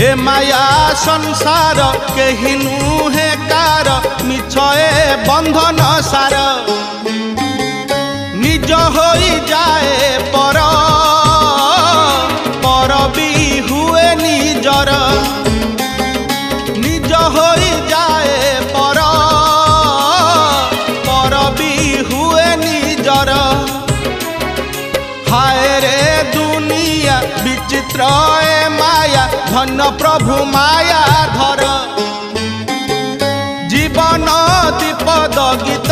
ए माया संसार केहि नुहे कार मिछए बंधन सार निज होई जाए पर भी हुए निजर निज होई जाए पर भी हुए निजर हाय रे दुनिया विचित्र ए माया धन प्रभु माया धर जीवन दीपद गीत